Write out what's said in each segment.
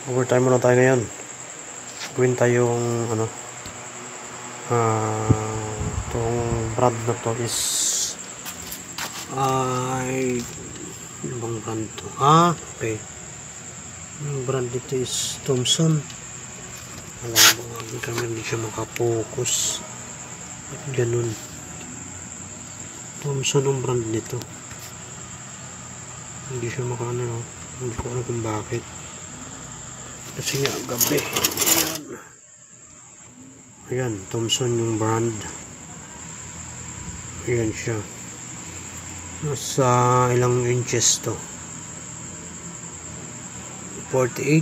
Overtime muna tayo ngayon. Gawin tayong itong brand na to is ano bang brand to? Okay. Yung brand dito is Thomson. Alam mo, hindi siya makapokus. At ganun. Thomson ang brand nito. Hindi siya makano. Hindi ko alam kung bakit. Kasi nga gabi. Ayan, Thomson yung brand. Ayan siya. Nasa ilang inches to? 48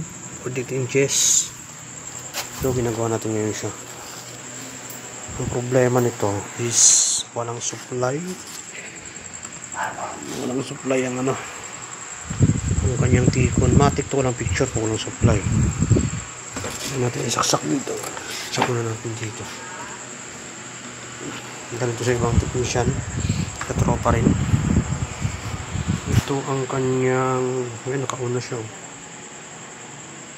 inches. So ginagawa natin ngayon siya. Ang problema nito is walang supply. Walang supply ang ang kanyang tikon. Matik to, walang picture kung walang supply. Natin isaksak dito. Saksak na natin dito. Ganito sa ibang technician. Katropa rin. Ito ang kanyang, nakauna siya.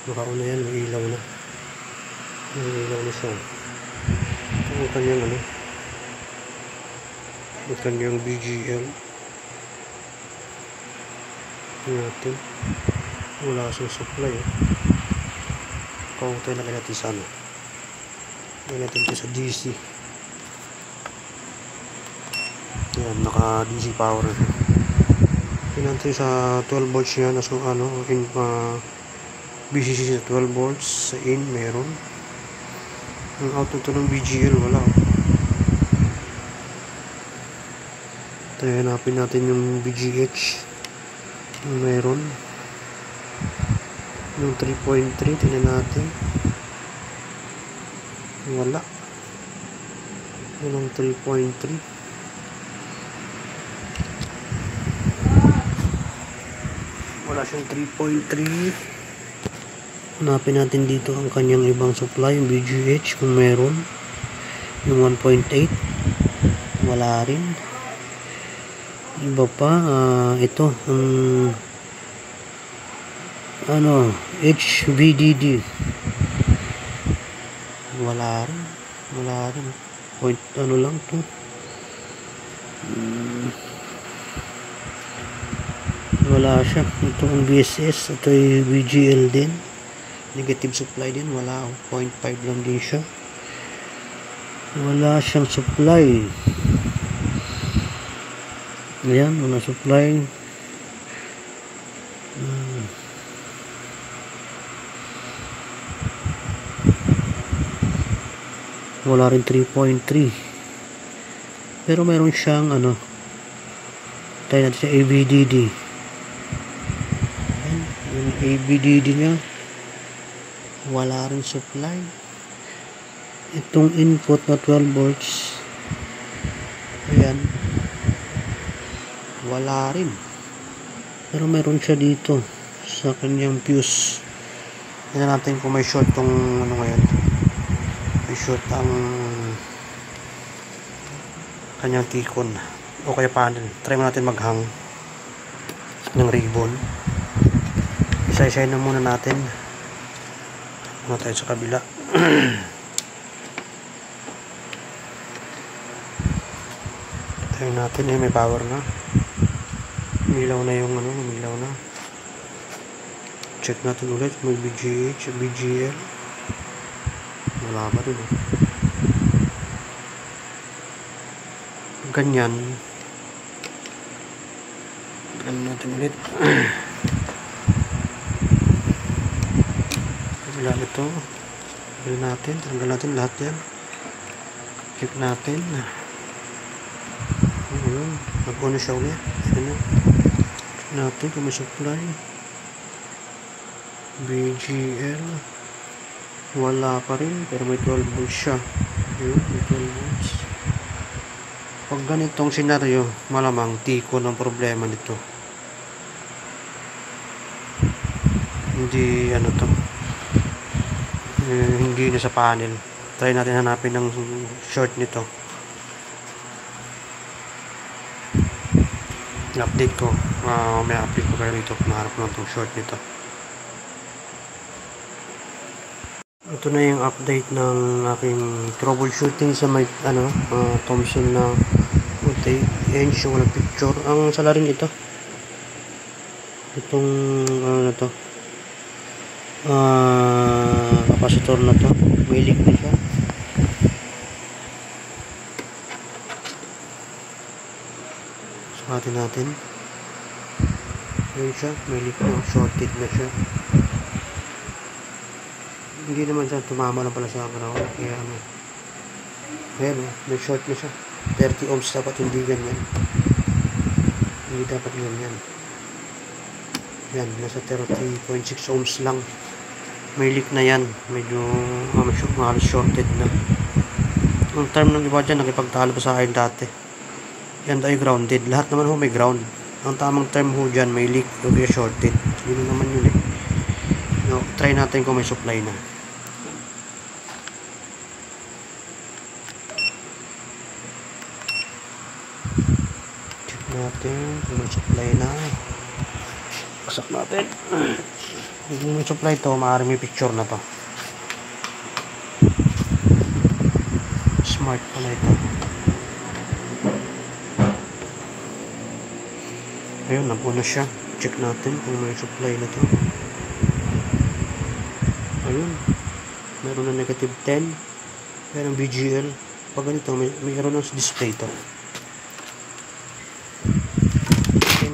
Nakauna yan, may ilaw na. May ilaw na siya. Ito ang kanyang ang kanyang BGL. Natin. Wala sa supply. Tayo na natin sa lagyan natin ito sa DC. Yan, naka DC power. Yan natin sa 12 volts niya. So BCC sa 12 volts. Sa in meron. Ang out ito ng BGL wala. Tayo hanapin natin yung BGH. Meron. Yung 3.3 tingnan natin. Wala. Walang 3.3. Wala siyang 3.3. Hanapin natin dito ang kanyang ibang supply, yung BGH kung meron. Yung 1.8 wala rin. Iba pa, ito HVDD wala rin point lang to. Wala siya. Ito ang BSS, ito ay VGL din, negative supply din, wala. 0.5 lang din siya, wala siyang supply. Ayan, wala supply. Wala rin 3.3. Pero meron siyang tayo natin sa ABDD. Ayan, yung ABDD nya wala rin supply. Itong input na 12 volts, ayan, wala rin. Pero meron siya dito sa kanyang fuse. Tingnan natin kung may short tong ngayon. May short ang kanyang tikon o kaya panel. Try mo natin maghang ng ribbon. Isa-isahin na muna natin. Muna tayo sa kabila. Tayo natin, may power na. Umilaw na yung umilaw na. Check natin ulit, may BGH, BGL. Wala pa rin. Ganyan. Ganyan natin ulit. Kabila nito. Kabila natin. Tanggal natin lahat yan. Check natin. Mag-on siya ulit. Check natin kung may supply. BGL. Wala pa rin. Pero may 12 volts siya. Yun, may 12 volts. Pag ganitong senaryo, malamang tiko ng problema nito. Hindi hindi na sa panel. Try natin hanapin ng short nito. update ko, may update ko kayo rito kung naharap ko ng short nito. Ito na yung update ng aking troubleshooting sa may Thomson na voltage. Yan siya, walang picture. Ang salarin ito. Itong na to. Capacitor na to. May leak na siya. Sukatin natin. Yan siya. May leak na. Shorted na siya. Hindi naman siya, tumama lang pala sa ground. Kaya ayan may short na siya. 30 ohms dapat, hindi ganyan. Hindi dapat ganyan. Yan, nasa 30.6 ohms lang. May leak na yan. Medyo halos shorted na. Ang term ng iba dyan, nakipagtalo pa sa akin dati. Yan ay grounded. Lahat naman may ground. Ang tamang term dyan, may leak o kaya shorted. Yun naman yun No, try natin kung may supply na. Natin kung may supply na. Pasak natin. Kung may supply to, maaaring may picture na to. Smart pala ito. Ayun, napuno siya. Check natin kung may supply na to. Ayun, meron na negative 10. Meron VGL. Pag ganito, mayroon ng display to.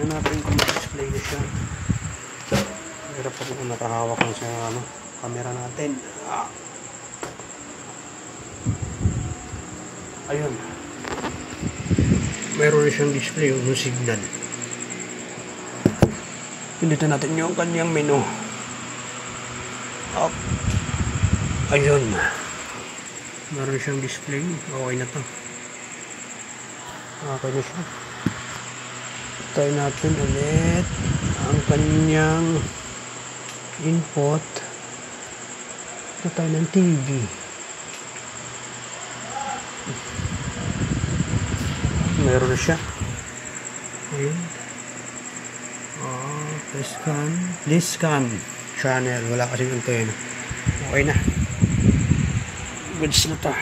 Natin kung display na siya. Hirap pa kung nakahawak lang sa camera natin. Ayun, mayroon na siyang display yung signal. Pindito natin yung kanyang menu. Ayun, mayroon siyang display. Okay na to. Okay na siya. Try natin ulit ang kanyang input. Ito tayo ng TV. Meron na siya. Ayun. Please scan channel. Wala kasing antena. Okay na. Goods na to.